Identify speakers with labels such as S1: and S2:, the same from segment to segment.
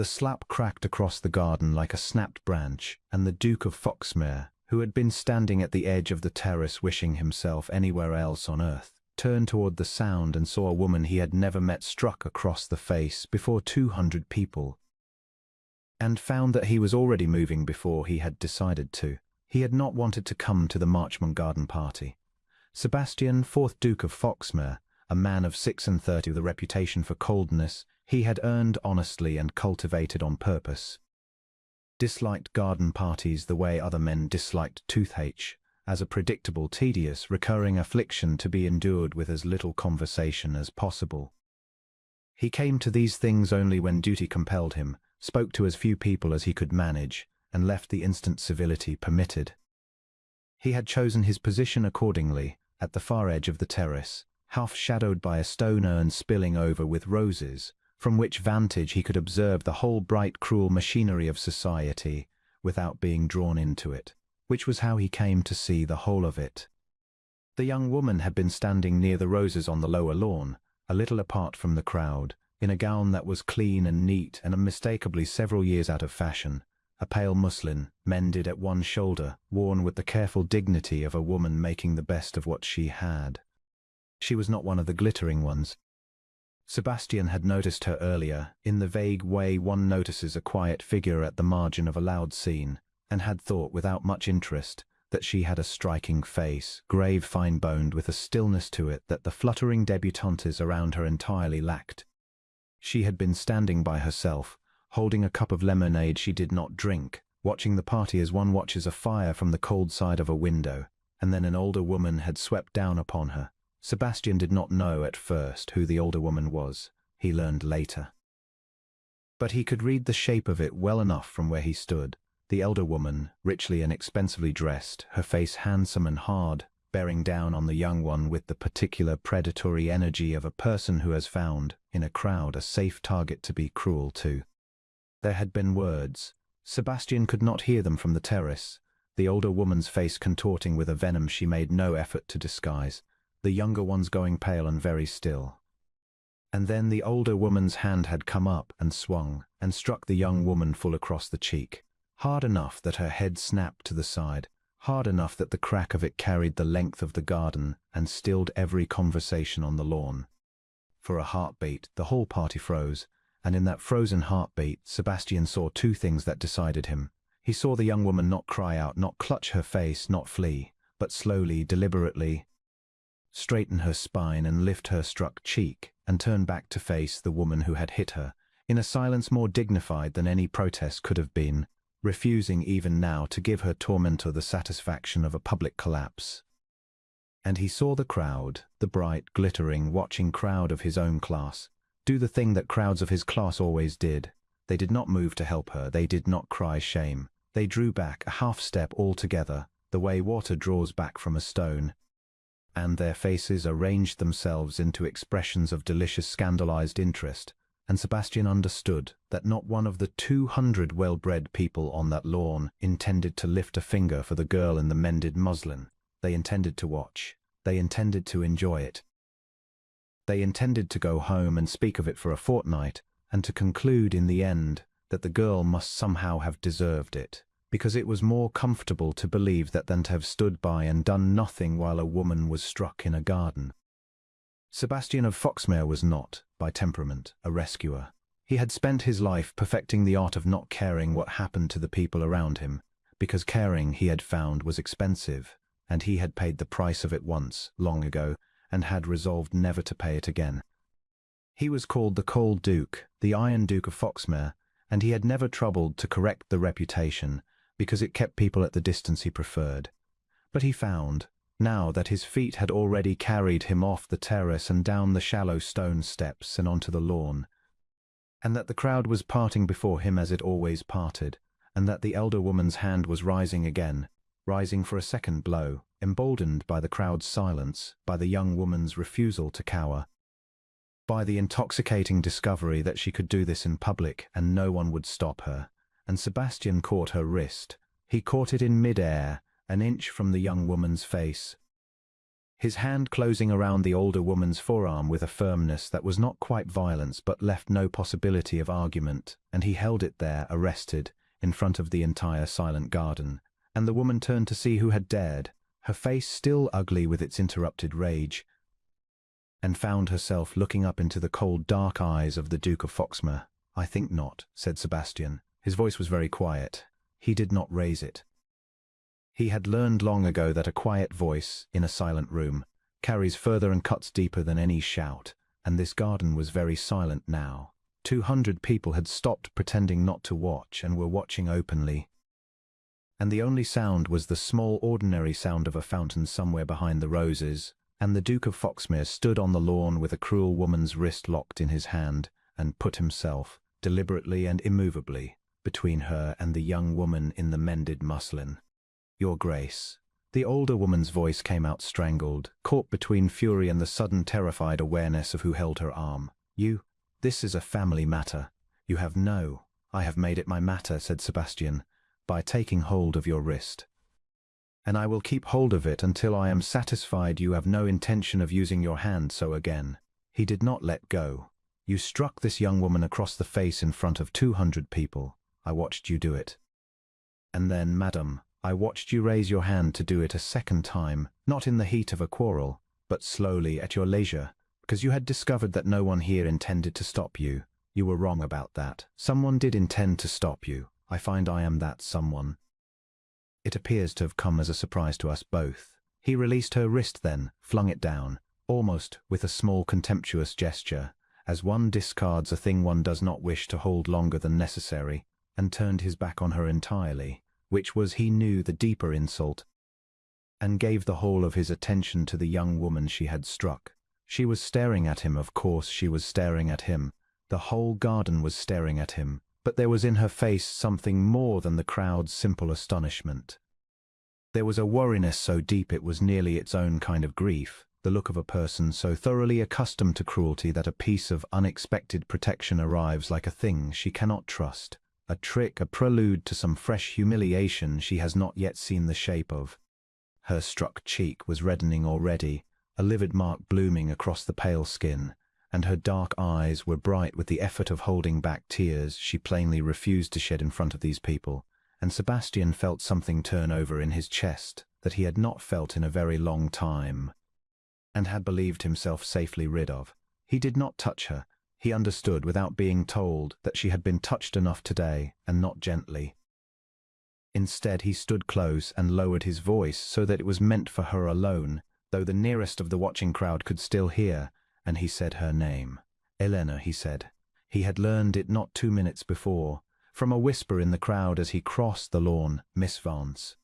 S1: The slap cracked across the garden like a snapped branch, and the Duke of Foxmere, who had been standing at the edge of the terrace wishing himself anywhere else on earth, turned toward the sound and saw a woman he had never met struck across the face before 200 people, and found that he was already moving before he had decided to. He had not wanted to come to the Marchmont garden party. Sebastian, 4th Duke of Foxmere, a man of 36 with a reputation for coldness, he had earned honestly and cultivated on purpose. Disliked garden parties the way other men disliked toothache, as a predictable, tedious, recurring affliction to be endured with as little conversation as possible. He came to these things only when duty compelled him, spoke to as few people as he could manage, and left the instant civility permitted. He had chosen his position accordingly, at the far edge of the terrace, half shadowed by a stone urn spilling over with roses, from which vantage he could observe the whole bright, cruel machinery of society without being drawn into it, which was how he came to see the whole of it. The young woman had been standing near the roses on the lower lawn, a little apart from the crowd, in a gown that was clean and neat and unmistakably several years out of fashion, a pale muslin, mended at one shoulder, worn with the careful dignity of a woman making the best of what she had. She was not one of the glittering ones. Sebastian had noticed her earlier, in the vague way one notices a quiet figure at the margin of a loud scene, and had thought without much interest that she had a striking face, grave, fine-boned, with a stillness to it that the fluttering debutantes around her entirely lacked. She had been standing by herself, holding a cup of lemonade she did not drink, watching the party as one watches a fire from the cold side of a window, and then an older woman had swept down upon her. Sebastian did not know at first who the older woman was. He learned later. But he could read the shape of it well enough from where he stood. The elder woman, richly and expensively dressed, her face handsome and hard, bearing down on the young one with the particular predatory energy of a person who has found, in a crowd, a safe target to be cruel to. There had been words. Sebastian could not hear them from the terrace, the older woman's face contorting with a venom she made no effort to disguise, the younger one's going pale and very still. And then the older woman's hand had come up and swung, and struck the young woman full across the cheek, hard enough that her head snapped to the side, hard enough that the crack of it carried the length of the garden and stilled every conversation on the lawn. For a heartbeat, the whole party froze, and in that frozen heartbeat, Sebastian saw two things that decided him. He saw the young woman not cry out, not clutch her face, not flee, but slowly, deliberately, straighten her spine and lift her struck cheek, and turn back to face the woman who had hit her, in a silence more dignified than any protest could have been, refusing even now to give her tormentor the satisfaction of a public collapse. And he saw the crowd, the bright, glittering, watching crowd of his own class, do the thing that crowds of his class always did. They did not move to help her, they did not cry shame. They drew back a half step altogether, the way water draws back from a stone, and their faces arranged themselves into expressions of delicious scandalized interest, and Sebastian understood that not one of the 200 well-bred people on that lawn intended to lift a finger for the girl in the mended muslin. They intended to watch. They intended to enjoy it. They intended to go home and speak of it for a fortnight, and to conclude in the end that the girl must somehow have deserved it, because it was more comfortable to believe that than to have stood by and done nothing while a woman was struck in a garden. Sebastian of Foxmere was not, by temperament, a rescuer. He had spent his life perfecting the art of not caring what happened to the people around him, because caring, he had found, was expensive, and he had paid the price of it once, long ago, and had resolved never to pay it again. He was called the Cold Duke, the Iron Duke of Foxmere, and he had never troubled to correct the reputation, because it kept people at the distance he preferred. But he found, now that his feet had already carried him off the terrace and down the shallow stone steps and onto the lawn, and that the crowd was parting before him as it always parted, and that the elder woman's hand was rising again, rising for a second blow, emboldened by the crowd's silence, by the young woman's refusal to cower, by the intoxicating discovery that she could do this in public and no one would stop her, and Sebastian caught her wrist. He caught it in mid-air, an inch from the young woman's face. his hand closing around the older woman's forearm with a firmness that was not quite violence but left no possibility of argument, and he held it there, arrested, in front of the entire silent garden. And the woman turned to see who had dared, her face still ugly with its interrupted rage, and found herself looking up into the cold, dark eyes of the Duke of Foxmere. "I think not," said Sebastian. His voice was very quiet. He did not raise it. He had learned long ago that a quiet voice, in a silent room, carries further and cuts deeper than any shout, and this garden was very silent now. 200 people had stopped pretending not to watch and were watching openly. And the only sound was the small, ordinary sound of a fountain somewhere behind the roses, and the Duke of Foxmere stood on the lawn with a cruel woman's wrist locked in his hand, and put himself, deliberately and immovably, between her and the young woman in the mended muslin. "Your Grace." The older woman's voice came out strangled, caught between fury and the sudden terrified awareness of who held her arm. This is a family matter. You have no, I have made it my matter," said Sebastian, "by taking hold of your wrist. And I will keep hold of it until I am satisfied you have no intention of using your hand so again." He did not let go. "You struck this young woman across the face in front of 200 people. I watched you do it. And then, madam, I watched you raise your hand to do it a second time, not in the heat of a quarrel, but slowly at your leisure, because you had discovered that no one here intended to stop you. You were wrong about that. Someone did intend to stop you. I find I am that someone. It appears to have come as a surprise to us both." He released her wrist then, flung it down, almost with a small contemptuous gesture, as one discards a thing one does not wish to hold longer than necessary, and turned his back on her entirely, which was, he knew, the deeper insult, and gave the whole of his attention to the young woman she had struck. She was staring at him, of course she was staring at him. The whole garden was staring at him, but there was in her face something more than the crowd's simple astonishment. There was a worriness so deep it was nearly its own kind of grief, the look of a person so thoroughly accustomed to cruelty that a piece of unexpected protection arrives like a thing she cannot trust, a trick, a prelude to some fresh humiliation she has not yet seen the shape of. Her struck cheek was reddening already, a livid mark blooming across the pale skin, and her dark eyes were bright with the effort of holding back tears she plainly refused to shed in front of these people, and Sebastian felt something turn over in his chest that he had not felt in a very long time, and had believed himself safely rid of. He did not touch her. He understood, without being told, that she had been touched enough today, and not gently. Instead, he stood close and lowered his voice so that it was meant for her alone, though the nearest of the watching crowd could still hear, and he said her name. "Elena," he said. He had learned it not 2 minutes before, from a whisper in the crowd as he crossed the lawn. "Miss Vance."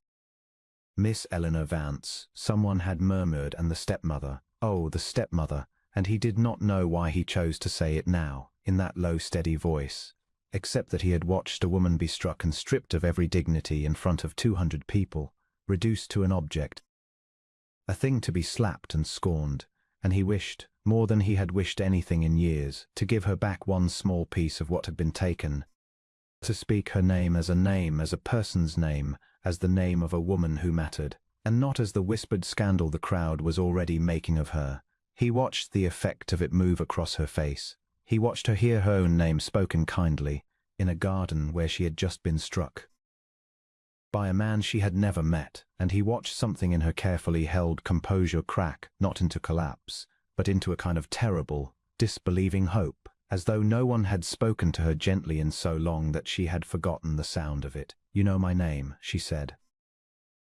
S1: Miss Eleanor Vance, someone had murmured, and the stepmother. Oh, the stepmother. And he did not know why he chose to say it now, in that low, steady voice, except that he had watched a woman be struck and stripped of every dignity in front of 200 people, reduced to an object, a thing to be slapped and scorned, and he wished, more than he had wished anything in years, to give her back one small piece of what had been taken, to speak her name, as a person's name, as the name of a woman who mattered, and not as the whispered scandal the crowd was already making of her. He watched the effect of it move across her face. He watched her hear her own name spoken kindly, in a garden where she had just been struck by a man she had never met, and he watched something in her carefully held composure crack, not into collapse, but into a kind of terrible, disbelieving hope, as though no one had spoken to her gently in so long that she had forgotten the sound of it. "You know my name," she said.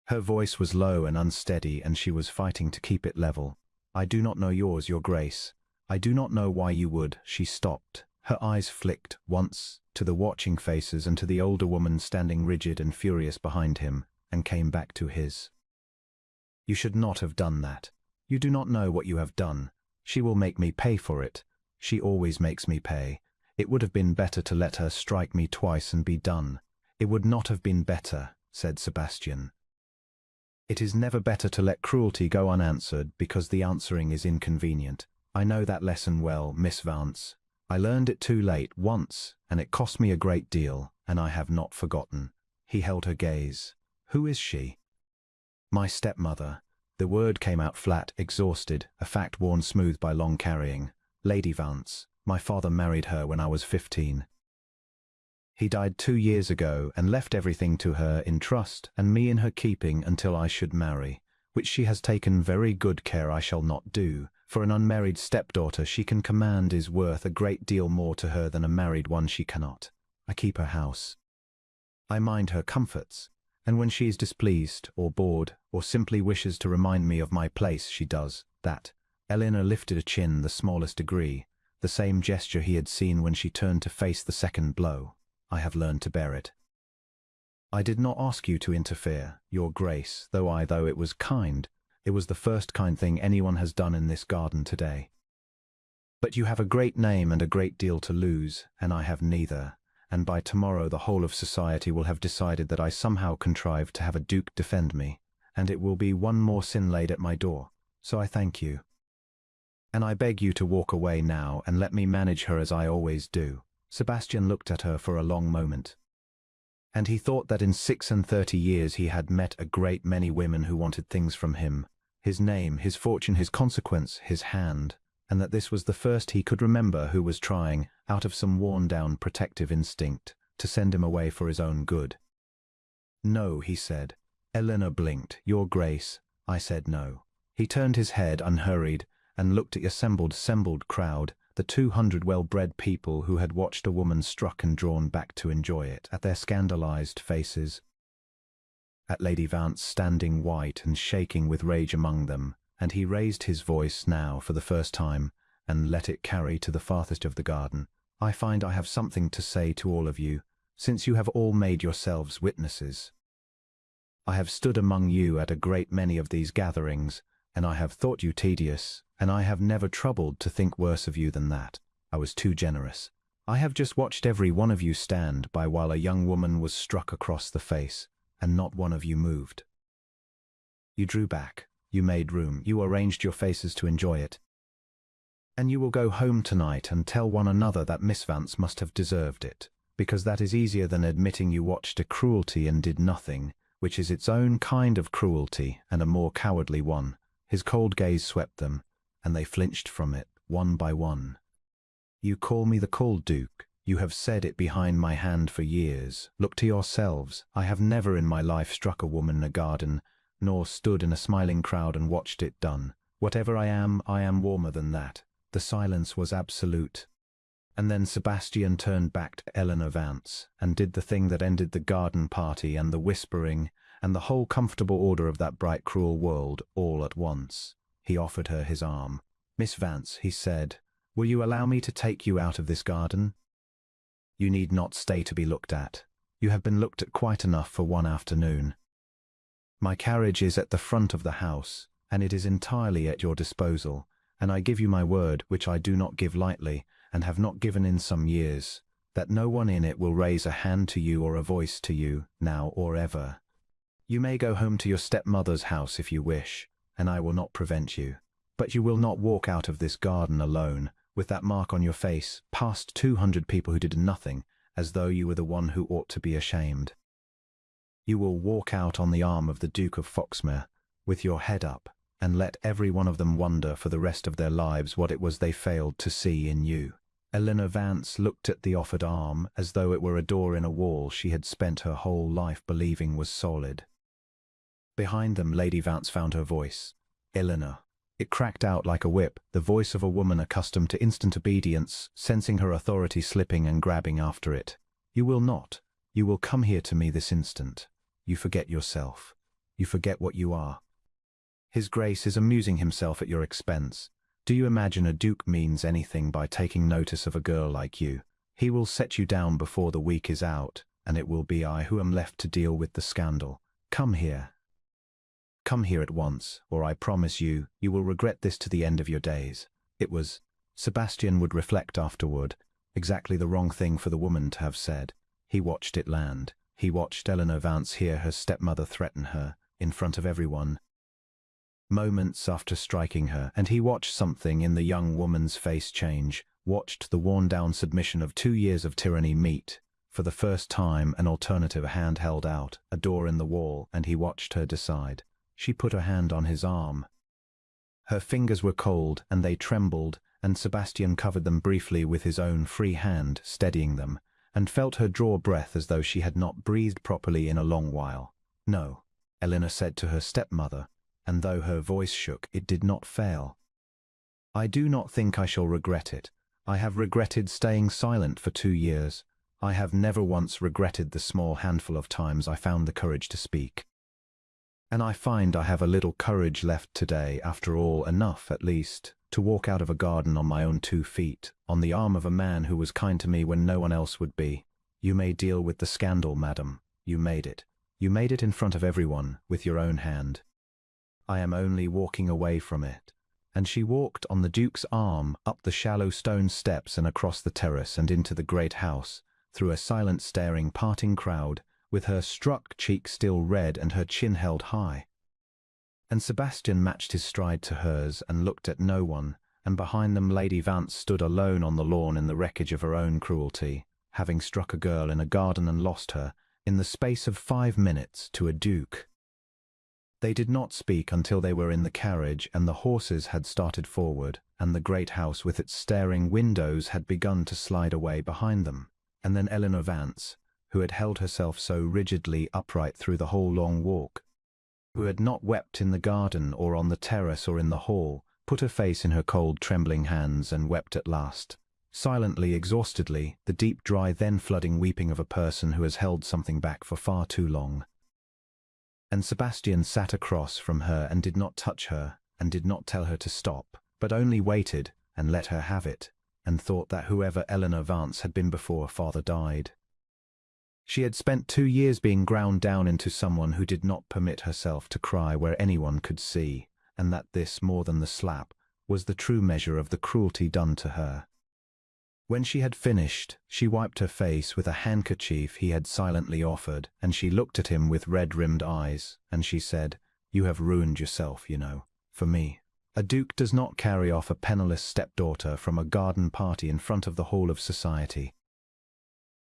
S1: Her voice was low and unsteady, and she was fighting to keep it level. "I do not know yours, Your Grace. I do not know why you would." She stopped. Her eyes flicked, once, to the watching faces and to the older woman standing rigid and furious behind him, and came back to his. "You should not have done that. You do not know what you have done. She will make me pay for it. She always makes me pay. It would have been better to let her strike me twice and be done." "It would not have been better," said Sebastian. "It is never better to let cruelty go unanswered because the answering is inconvenient. I know that lesson well, Miss Vance. I learned it too late, once, and it cost me a great deal, and I have not forgotten." He held her gaze. "Who is she?" "My stepmother. The word came out flat, exhausted, a fact worn smooth by long carrying. Lady Vance. My father married her when I was 15. He died 2 years ago and left everything to her in trust and me in her keeping until I should marry, which she has taken very good care I shall not do. For an unmarried stepdaughter she can command is worth a great deal more to her than a married one she cannot. I keep her house. I mind her comforts, and when she is displeased or bored or simply wishes to remind me of my place she does that. Eleanor lifted a chin the smallest degree, the same gesture he had seen when she turned to face the second blow. I have learned to bear it. I did not ask you to interfere, Your Grace, though it was kind. It was the first kind thing anyone has done in this garden today. But you have a great name and a great deal to lose, and I have neither, and by tomorrow the whole of society will have decided that I somehow contrived to have a duke defend me, and it will be one more sin laid at my door. So I thank you. And I beg you to walk away now and let me manage her as I always do. Sebastian looked at her for a long moment. And he thought that in 36 years he had met a great many women who wanted things from him, his name, his fortune, his consequence, his hand, and that this was the first he could remember who was trying, out of some worn-down protective instinct, to send him away for his own good. No, he said. Eleanor blinked. Your Grace, I said no. He turned his head, unhurried, and looked at the assembled crowd, the 200 well-bred people who had watched a woman struck and drawn back to enjoy it, at their scandalized faces, at Lady Vance standing white and shaking with rage among them, and he raised his voice now for the first time, and let it carry to the farthest of the garden. I find I have something to say to all of you, since you have all made yourselves witnesses. I have stood among you at a great many of these gatherings, and I have thought you tedious, and I have never troubled to think worse of you than that. I was too generous. I have just watched every one of you stand by while a young woman was struck across the face, and not one of you moved. You drew back, you made room, you arranged your faces to enjoy it. And you will go home tonight and tell one another that Miss Vance must have deserved it, because that is easier than admitting you watched a cruelty and did nothing, which is its own kind of cruelty and a more cowardly one. His cold gaze swept them, and they flinched from it, one by one. You call me the cold Duke. You have said it behind my hand for years. Look to yourselves. I have never in my life struck a woman in a garden, nor stood in a smiling crowd and watched it done. Whatever I am warmer than that. The silence was absolute. And then Sebastian turned back to Eleanor Vance, and did the thing that ended the garden party and the whispering, and the whole comfortable order of that bright, cruel world, all at once. He offered her his arm. Miss Vance, he said, will you allow me to take you out of this garden? You need not stay to be looked at. You have been looked at quite enough for one afternoon. My carriage is at the front of the house, and it is entirely at your disposal, and I give you my word, which I do not give lightly, and have not given in some years, that no one in it will raise a hand to you or a voice to you, now or ever. You may go home to your stepmother's house if you wish, and I will not prevent you. But you will not walk out of this garden alone, with that mark on your face, past 200 people who did nothing, as though you were the one who ought to be ashamed. You will walk out on the arm of the Duke of Foxmere, with your head up, and let every one of them wonder for the rest of their lives what it was they failed to see in you. Eleanor Vance looked at the offered arm as though it were a door in a wall she had spent her whole life believing was solid. Behind them, Lady Vance found her voice. Eleanor. It cracked out like a whip, the voice of a woman accustomed to instant obedience, sensing her authority slipping and grabbing after it. You will not. You will come here to me this instant. You forget yourself. You forget what you are. His Grace is amusing himself at your expense. Do you imagine a duke means anything by taking notice of a girl like you? He will set you down before the week is out, and it will be I who am left to deal with the scandal. Come here. Come here at once, or I promise you, you will regret this to the end of your days. It was, Sebastian would reflect afterward, exactly the wrong thing for the woman to have said. He watched it land. He watched Eleanor Vance hear her stepmother threaten her, in front of everyone, moments after striking her, and he watched something in the young woman's face change, watched the worn-down submission of 2 years of tyranny meet, for the first time, an alternative hand held out, a door in the wall, and he watched her decide. She put her hand on his arm. Her fingers were cold, and they trembled, and Sebastian covered them briefly with his own free hand, steadying them, and felt her draw breath as though she had not breathed properly in a long while. "No," Eleanor said to her stepmother, and though her voice shook, it did not fail. "I do not think I shall regret it. I have regretted staying silent for 2 years. I have never once regretted the small handful of times I found the courage to speak. And I find I have a little courage left today, after all, enough, at least, to walk out of a garden on my own 2 feet, on the arm of a man who was kind to me when no one else would be. You may deal with the scandal, madam. You made it. You made it in front of everyone, with your own hand. I am only walking away from it." And she walked on the Duke's arm, up the shallow stone steps and across the terrace and into the great house, through a silent staring parting crowd, with her struck cheek still red and her chin held high. And Sebastian matched his stride to hers and looked at no one, and behind them Lady Vance stood alone on the lawn in the wreckage of her own cruelty, having struck a girl in a garden and lost her, in the space of 5 minutes, to a duke. They did not speak until they were in the carriage and the horses had started forward, and the great house with its staring windows had begun to slide away behind them, and then Eleanor Vance, who had held herself so rigidly upright through the whole long walk, who had not wept in the garden or on the terrace or in the hall, put her face in her cold, trembling hands and wept at last, silently, exhaustedly, the deep, dry, then flooding weeping of a person who has held something back for far too long. And Sebastian sat across from her and did not touch her, and did not tell her to stop, but only waited and let her have it, and thought that whoever Eleanor Vance had been before father died, she had spent 2 years being ground down into someone who did not permit herself to cry where anyone could see, and that this, more than the slap, was the true measure of the cruelty done to her. When she had finished, she wiped her face with a handkerchief he had silently offered, and she looked at him with red-rimmed eyes, and she said, "You have ruined yourself, you know, for me. A duke does not carry off a penniless stepdaughter from a garden party in front of the hall of society.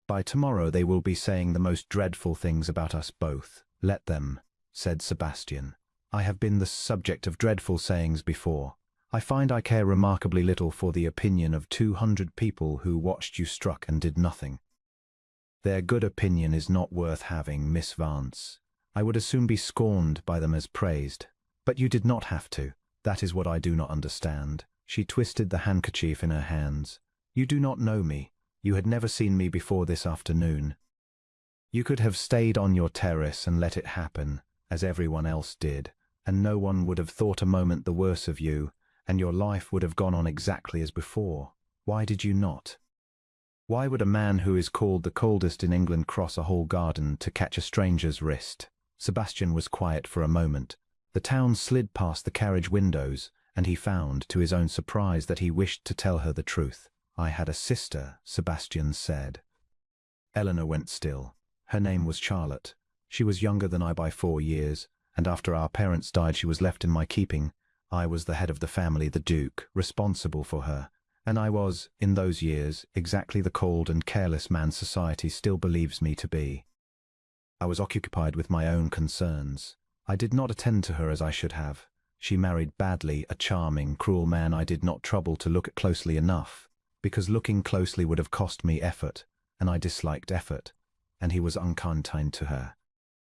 S1: By tomorrow they will be saying the most dreadful things about us both. Let them," said Sebastian. "I have been the subject of dreadful sayings before. I find I care remarkably little for the opinion of 200 people who watched you struck and did nothing. Their good opinion is not worth having, Miss Vance. I would as soon be scorned by them as praised. But you did not have to. That is what I do not understand." She twisted the handkerchief in her hands. "You do not know me. You had never seen me before this afternoon. You could have stayed on your terrace and let it happen, as everyone else did, and no one would have thought a moment the worse of you, and your life would have gone on exactly as before. Why did you not? Why would a man who is called the coldest in England cross a whole garden to catch a stranger's wrist?" Sebastian was quiet for a moment. The town slid past the carriage windows, and he found, to his own surprise, that he wished to tell her the truth. "I had a sister," Sebastian said. Eleanor went still. Her name was Charlotte. She was younger than I by 4 years, and after our parents died she was left in my keeping. I was the head of the family, the Duke, responsible for her, and I was, in those years, exactly the cold and careless man society still believes me to be. I was occupied with my own concerns. I did not attend to her as I should have. She married badly, a charming, cruel man I did not trouble to look at closely enough, because looking closely would have cost me effort, and I disliked effort, and he was unkind to her.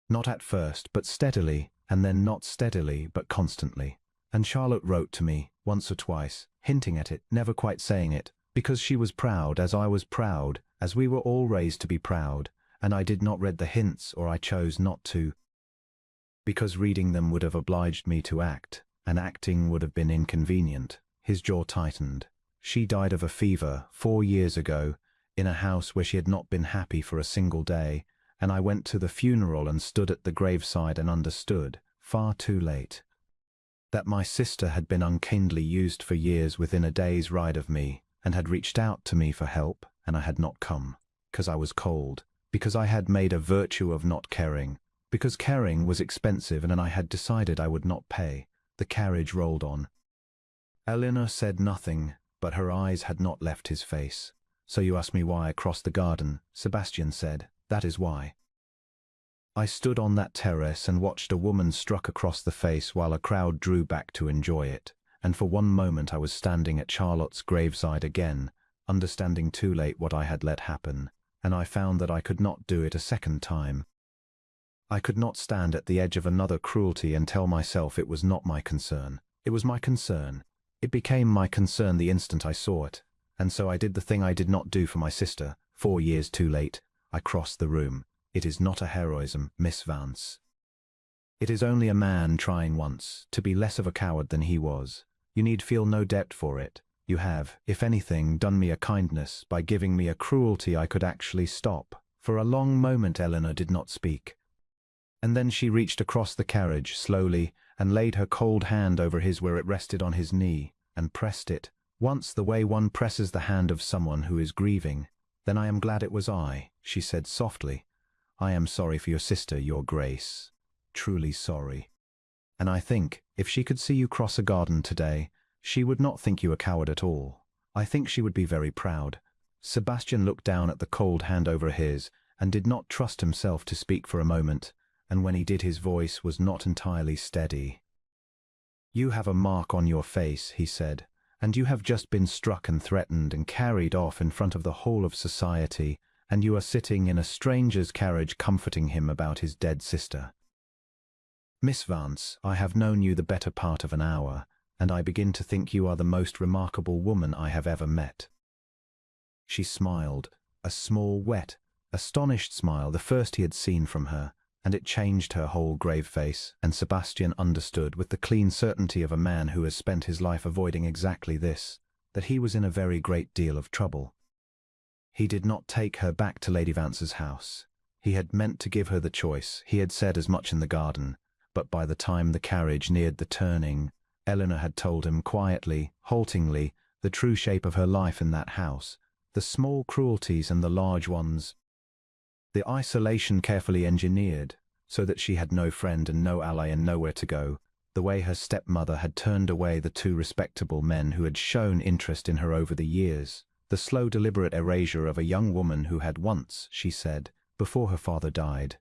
S1: Not at first, but steadily, and then not steadily, but constantly. And Charlotte wrote to me, once or twice, hinting at it, never quite saying it, because she was proud, as I was proud, as we were all raised to be proud, and I did not read the hints, or I chose not to, because reading them would have obliged me to act, and acting would have been inconvenient. His jaw tightened. She died of a fever 4 years ago, in a house where she had not been happy for a single day, and I went to the funeral and stood at the graveside and understood, far too late, that my sister had been unkindly used for years within a day's ride of me, and had reached out to me for help, and I had not come, because I was cold, because I had made a virtue of not caring, because caring was expensive and I had decided I would not pay. The carriage rolled on. Eleanor said nothing, but her eyes had not left his face. "So you ask me why I crossed the garden," Sebastian said. "That is why." I stood on that terrace and watched a woman struck across the face while a crowd drew back to enjoy it, and for one moment I was standing at Charlotte's graveside again, understanding too late what I had let happen, and I found that I could not do it a second time. I could not stand at the edge of another cruelty and tell myself it was not my concern. It was my concern. It became my concern the instant I saw it, and so I did the thing I did not do for my sister. 4 years too late, I crossed the room. It is not a heroism, Miss Vance. It is only a man trying once to be less of a coward than he was. You need feel no debt for it. You have, if anything, done me a kindness by giving me a cruelty I could actually stop. For a long moment Eleanor did not speak. And then she reached across the carriage, slowly, and laid her cold hand over his where it rested on his knee, and pressed it, once the way one presses the hand of someone who is grieving. "Then I am glad it was I," she said softly. "I am sorry for your sister, your Grace. Truly sorry. And I think, if she could see you cross a garden today, she would not think you a coward at all. I think she would be very proud." Sebastian looked down at the cold hand over his, and did not trust himself to speak for a moment, and when he did his voice was not entirely steady. "You have a mark on your face," he said, "and you have just been struck and threatened and carried off in front of the whole of society, and you are sitting in a stranger's carriage comforting him about his dead sister. Miss Vance, I have known you the better part of an hour, and I begin to think you are the most remarkable woman I have ever met." She smiled, a small, wet, astonished smile, the first he had seen from her, and it changed her whole grave face, and Sebastian understood with the clean certainty of a man who has spent his life avoiding exactly this, that he was in a very great deal of trouble. He did not take her back to Lady Vance's house. He had meant to give her the choice. He had said as much in the garden, but by the time the carriage neared the turning, Eleanor had told him quietly, haltingly, the true shape of her life in that house, the small cruelties and the large ones. The isolation carefully engineered, so that she had no friend and no ally and nowhere to go, the way her stepmother had turned away the 2 respectable men who had shown interest in her over the years, the slow deliberate erasure of a young woman who had once, she said, before her father died,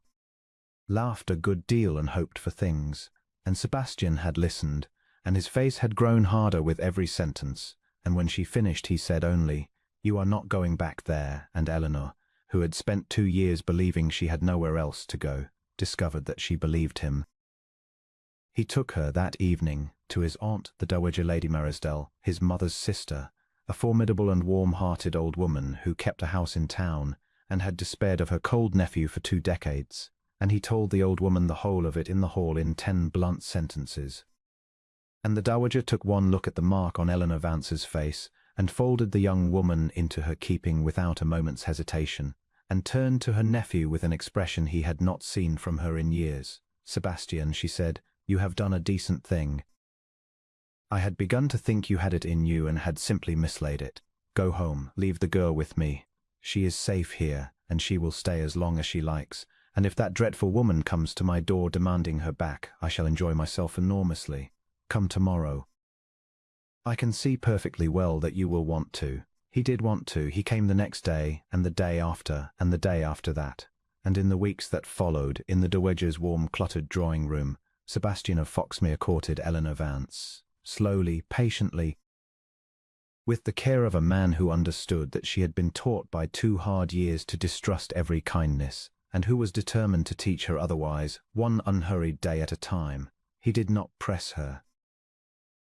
S1: laughed a good deal and hoped for things, and Sebastian had listened, and his face had grown harder with every sentence, and when she finished he said only, "You are not going back there," and Eleanor, who had spent 2 years believing she had nowhere else to go, discovered that she believed him. He took her that evening to his aunt, the Dowager Lady Merisdale, his mother's sister, a formidable and warm-hearted old woman who kept a house in town and had despaired of her cold nephew for 2 decades, and he told the old woman the whole of it in the hall in 10 blunt sentences. And the Dowager took one look at the mark on Eleanor Vance's face, and folded the young woman into her keeping without a moment's hesitation, and turned to her nephew with an expression he had not seen from her in years. "Sebastian," she said, "you have done a decent thing. I had begun to think you had it in you and had simply mislaid it. Go home, leave the girl with me. She is safe here, and she will stay as long as she likes, and if that dreadful woman comes to my door demanding her back, I shall enjoy myself enormously. Come tomorrow. I can see perfectly well that you will want to." He did want to. He came the next day, and the day after, and the day after that. And in the weeks that followed, in the Dowager's warm, cluttered drawing-room, Sebastian of Foxmere courted Eleanor Vance, slowly, patiently, with the care of a man who understood that she had been taught by 2 hard years to distrust every kindness, and who was determined to teach her otherwise, one unhurried day at a time. He did not press her.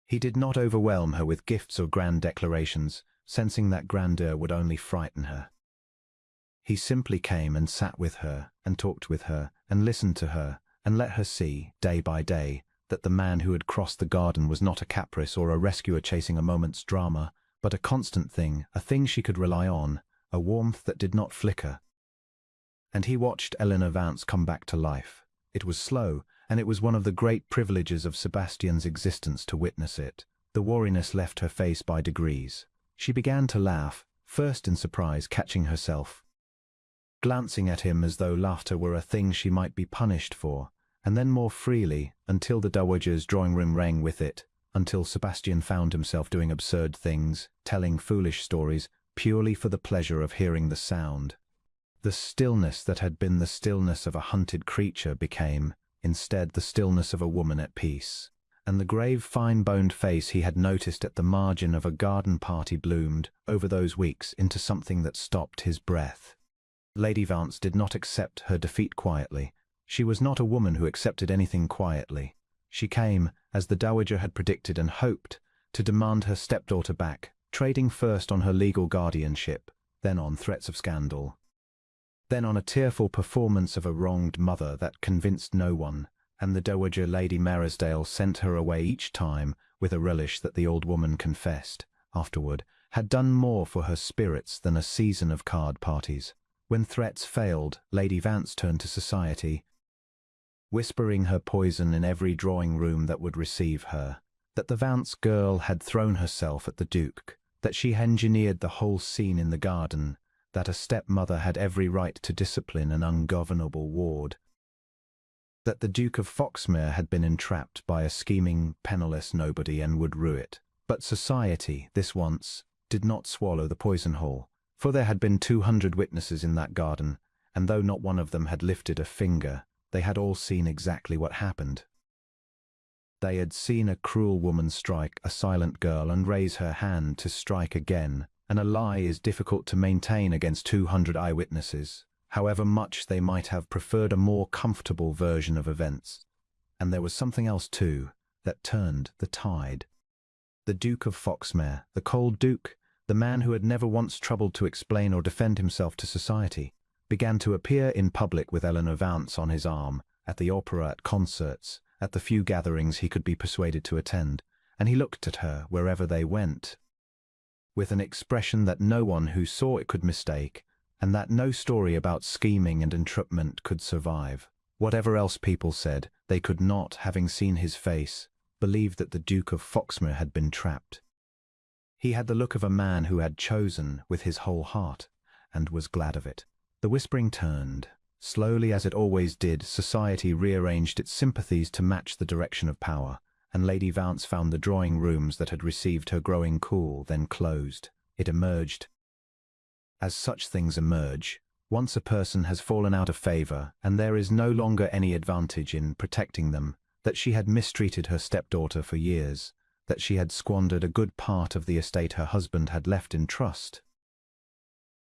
S1: He did not overwhelm her with gifts or grand declarations, sensing that grandeur would only frighten her. He simply came and sat with her, and talked with her, and listened to her, and let her see, day by day, that the man who had crossed the garden was not a caprice or a rescuer chasing a moment's drama, but a constant thing, a thing she could rely on, a warmth that did not flicker. And he watched Eleanor Vance come back to life. It was slow, and it was one of the great privileges of Sebastian's existence to witness it. The wariness left her face by degrees. She began to laugh, first in surprise, catching herself, glancing at him as though laughter were a thing she might be punished for, and then more freely, until the Dowager's drawing-room rang with it, until Sebastian found himself doing absurd things, telling foolish stories, purely for the pleasure of hearing the sound. The stillness that had been the stillness of a hunted creature became, instead, the stillness of a woman at peace, and the grave, fine-boned face he had noticed at the margin of a garden party bloomed, over those weeks, into something that stopped his breath. Lady Vance did not accept her defeat quietly. She was not a woman who accepted anything quietly. She came, as the Dowager had predicted and hoped, to demand her stepdaughter back, trading first on her legal guardianship, then on threats of scandal, then on a tearful performance of a wronged mother that convinced no one, and the Dowager Lady Merisdale sent her away each time with a relish that the old woman confessed, afterward, had done more for her spirits than a season of card parties. When threats failed, Lady Vance turned to society, whispering her poison in every drawing-room that would receive her, that the Vance girl had thrown herself at the Duke, that she engineered the whole scene in the garden, that a stepmother had every right to discipline an ungovernable ward, that the Duke of Foxmere had been entrapped by a scheming, penniless nobody and would rue it. But society, this once, did not swallow the poison whole, for there had been 200 witnesses in that garden, and though not one of them had lifted a finger, they had all seen exactly what happened. They had seen a cruel woman strike a silent girl and raise her hand to strike again, and a lie is difficult to maintain against 200 eyewitnesses, however much they might have preferred a more comfortable version of events. And there was something else too, that turned the tide. The Duke of Foxmere, the cold Duke, the man who had never once troubled to explain or defend himself to society, began to appear in public with Eleanor Vance on his arm, at the opera, at concerts, at the few gatherings he could be persuaded to attend, and he looked at her wherever they went, with an expression that no one who saw it could mistake, and that no story about scheming and entrapment could survive. Whatever else people said, they could not, having seen his face, believe that the Duke of Foxmere had been trapped. He had the look of a man who had chosen with his whole heart, and was glad of it. The whispering turned. Slowly, as it always did, society rearranged its sympathies to match the direction of power, and Lady Vance found the drawing-rooms that had received her growing cool, then closed. It emerged. As such things emerge, once a person has fallen out of favour, and there is no longer any advantage in protecting them, that she had mistreated her stepdaughter for years, that she had squandered a good part of the estate her husband had left in trust,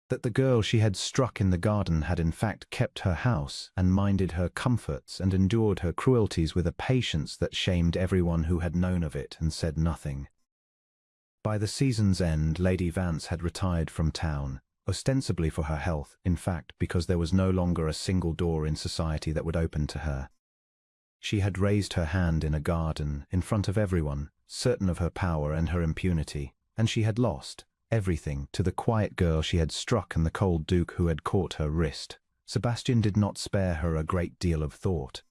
S1: that the girl she had struck in the garden had in fact kept her house and minded her comforts and endured her cruelties with a patience that shamed everyone who had known of it and said nothing. By the season's end, Lady Vance had retired from town, ostensibly for her health, in fact because there was no longer a single door in society that would open to her. She had raised her hand in a garden, in front of everyone, certain of her power and her impunity, and she had lost everything to the quiet girl she had struck and the cold Duke who had caught her wrist. Sebastian did not spare her a great deal of thought.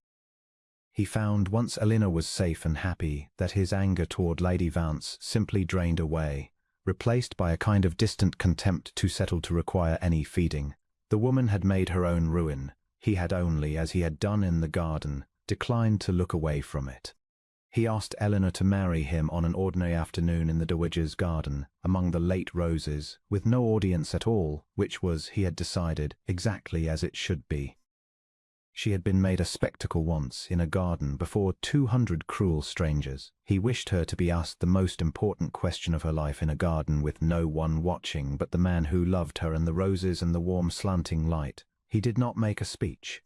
S1: He found, once Eleanor was safe and happy, that his anger toward Lady Vance simply drained away, replaced by a kind of distant contempt too settled to require any feeding. The woman had made her own ruin. He had only, as he had done in the garden, declined to look away from it. He asked Eleanor to marry him on an ordinary afternoon in the Dowager's garden, among the late roses, with no audience at all, which was, he had decided, exactly as it should be. She had been made a spectacle once, in a garden, before 200 cruel strangers. He wished her to be asked the most important question of her life in a garden with no one watching but the man who loved her and the roses and the warm slanting light. He did not make a speech.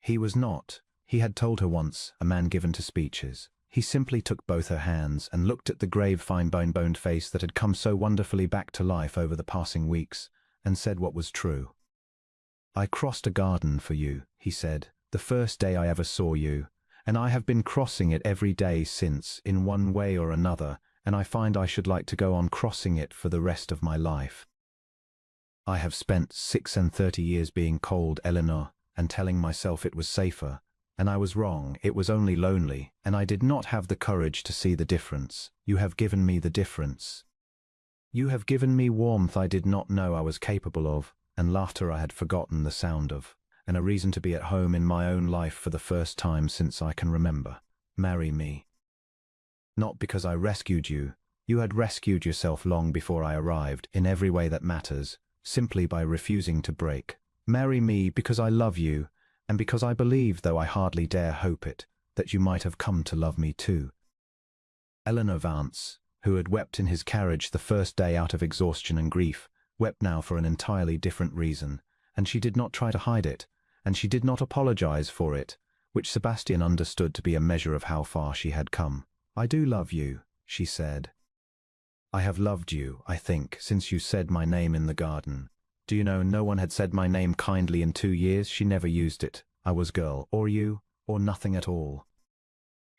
S1: He was not, he had told her once, a man given to speeches. He simply took both her hands and looked at the grave, fine-boned face that had come so wonderfully back to life over the passing weeks, and said what was true. "I crossed a garden for you," he said, "the first day I ever saw you, and I have been crossing it every day since, in one way or another, and I find I should like to go on crossing it for the rest of my life. I have spent 36 years being cold, Eleanor, and telling myself it was safer, and I was wrong. It was only lonely, and I did not have the courage to see the difference. You have given me the difference. You have given me warmth I did not know I was capable of, and laughter I had forgotten the sound of, and a reason to be at home in my own life for the first time since I can remember. Marry me. Not because I rescued you. You had rescued yourself long before I arrived, in every way that matters, simply by refusing to break. Marry me because I love you, and because I believe, though I hardly dare hope it, that you might have come to love me too. Eleanor Vance, who had wept in his carriage the first day out of exhaustion and grief, wept now for an entirely different reason, and she did not try to hide it, and she did not apologize for it, which Sebastian understood to be a measure of how far she had come. I do love you, she said. I have loved you, I think, since you said my name in the garden. Do you know, no one had said my name kindly in 2 years. She never used it. I was girl, or you, or nothing at all.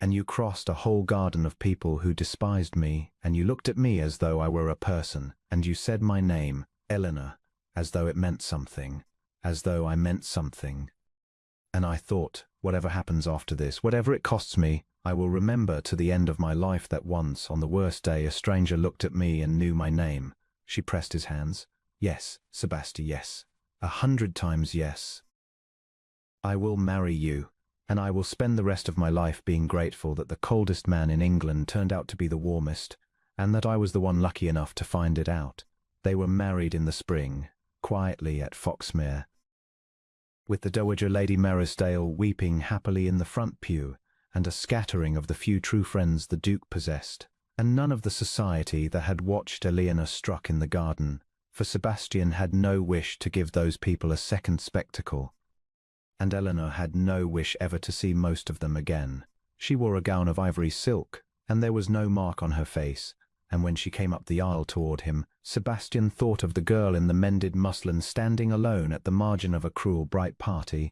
S1: And you crossed a whole garden of people who despised me, and you looked at me as though I were a person, and you said my name, Eleanor, as though it meant something, as though I meant something. And I thought, whatever happens after this, whatever it costs me, I will remember to the end of my life that once, on the worst day, a stranger looked at me and knew my name. She pressed his hands. Yes, Sebastian, yes. 100 times yes. I will marry you, and I will spend the rest of my life being grateful that the coldest man in England turned out to be the warmest, and that I was the one lucky enough to find it out. They were married in the spring, quietly at Foxmere, with the Dowager Lady Merisdale weeping happily in the front pew, and a scattering of the few true friends the Duke possessed, and none of the society that had watched Eleanor struck in the garden, for Sebastian had no wish to give those people a second spectacle, and Eleanor had no wish ever to see most of them again. She wore a gown of ivory silk, and there was no mark on her face, and when she came up the aisle toward him, Sebastian thought of the girl in the mended muslin standing alone at the margin of a cruel bright party,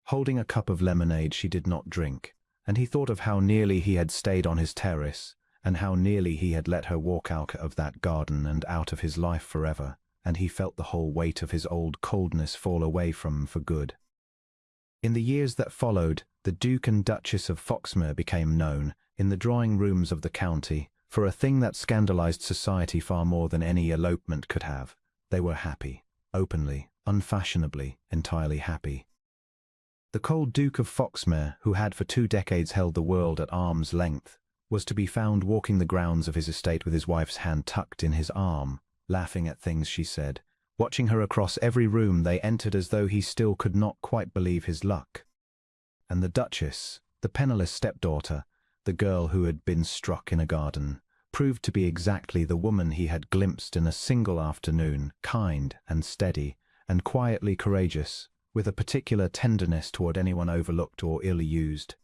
S1: holding a cup of lemonade she did not drink, and he thought of how nearly he had stayed on his terrace, and how nearly he had let her walk out of that garden and out of his life forever, and he felt the whole weight of his old coldness fall away from him for good. In the years that followed, the Duke and Duchess of Foxmere became known, in the drawing-rooms of the county, for a thing that scandalized society far more than any elopement could have. They were happy, openly, unfashionably, entirely happy. The cold Duke of Foxmere, who had for 2 decades held the world at arm's length, was to be found walking the grounds of his estate with his wife's hand tucked in his arm, laughing at things she said, watching her across every room they entered as though he still could not quite believe his luck. And the Duchess, the penniless stepdaughter, the girl who had been struck in a garden, proved to be exactly the woman he had glimpsed in a single afternoon, kind and steady, and quietly courageous, with a particular tenderness toward anyone overlooked or ill-used.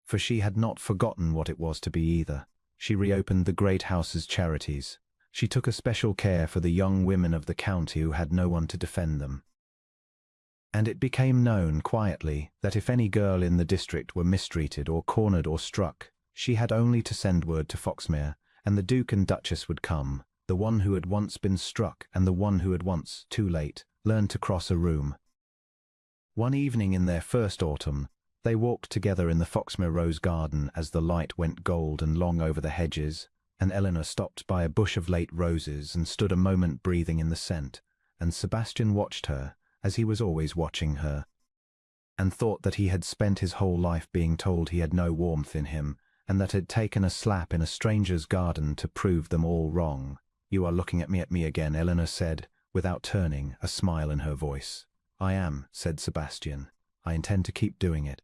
S1: For she had not forgotten what it was to be either. She reopened the great house's charities. She took a special care for the young women of the county who had no one to defend them. And it became known quietly that if any girl in the district were mistreated or cornered or struck, she had only to send word to Foxmere, and the Duke and Duchess would come, the one who had once been struck and the one who had once, too late, learned to cross a room. One evening in their first autumn, they walked together in the Foxmere rose garden as the light went gold and long over the hedges, and Eleanor stopped by a bush of late roses and stood a moment breathing in the scent, and Sebastian watched her, as he was always watching her, and thought that he had spent his whole life being told he had no warmth in him, and that had taken a slap in a stranger's garden to prove them all wrong. You are looking at me again, Eleanor said, without turning, a smile in her voice. I am, said Sebastian. I intend to keep doing it.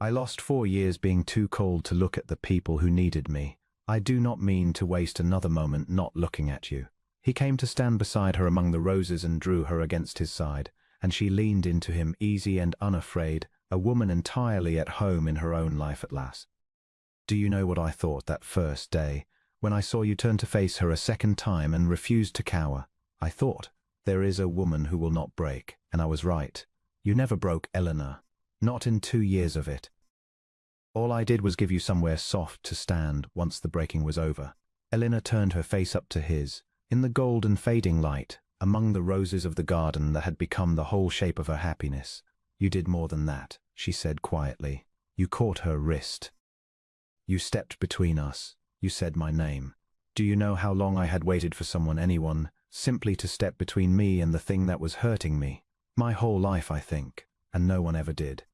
S1: I lost 4 years being too cold to look at the people who needed me. I do not mean to waste another moment not looking at you. He came to stand beside her among the roses and drew her against his side, and she leaned into him easy and unafraid, a woman entirely at home in her own life at last. Do you know what I thought that first day, when I saw you turn to face her a second time and refused to cower? I thought, there is a woman who will not break, and I was right. You never broke, Eleanor. Not in 2 years of it. All I did was give you somewhere soft to stand once the breaking was over. Eleanor turned her face up to his, in the gold and fading light, among the roses of the garden that had become the whole shape of her happiness. You did more than that, she said quietly. You caught her wrist. You stepped between us. You said my name. Do you know how long I had waited for anyone, simply to step between me and the thing that was hurting me? My whole life, I think, and no one ever did.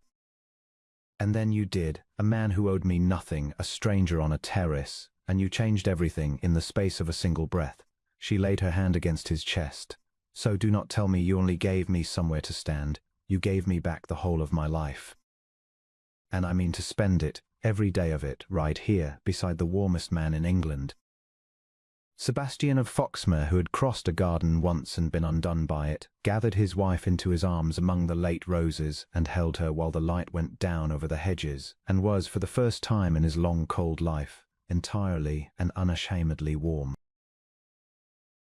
S1: And then you did, a man who owed me nothing, a stranger on a terrace, and you changed everything in the space of a single breath. She laid her hand against his chest. So do not tell me you only gave me somewhere to stand. You gave me back the whole of my life. And I mean to spend it, every day of it, right here, beside the warmest man in England. Sebastian of Foxmere, who had crossed a garden once and been undone by it, gathered his wife into his arms among the late roses and held her while the light went down over the hedges, and was, for the first time in his long cold life, entirely and unashamedly warm.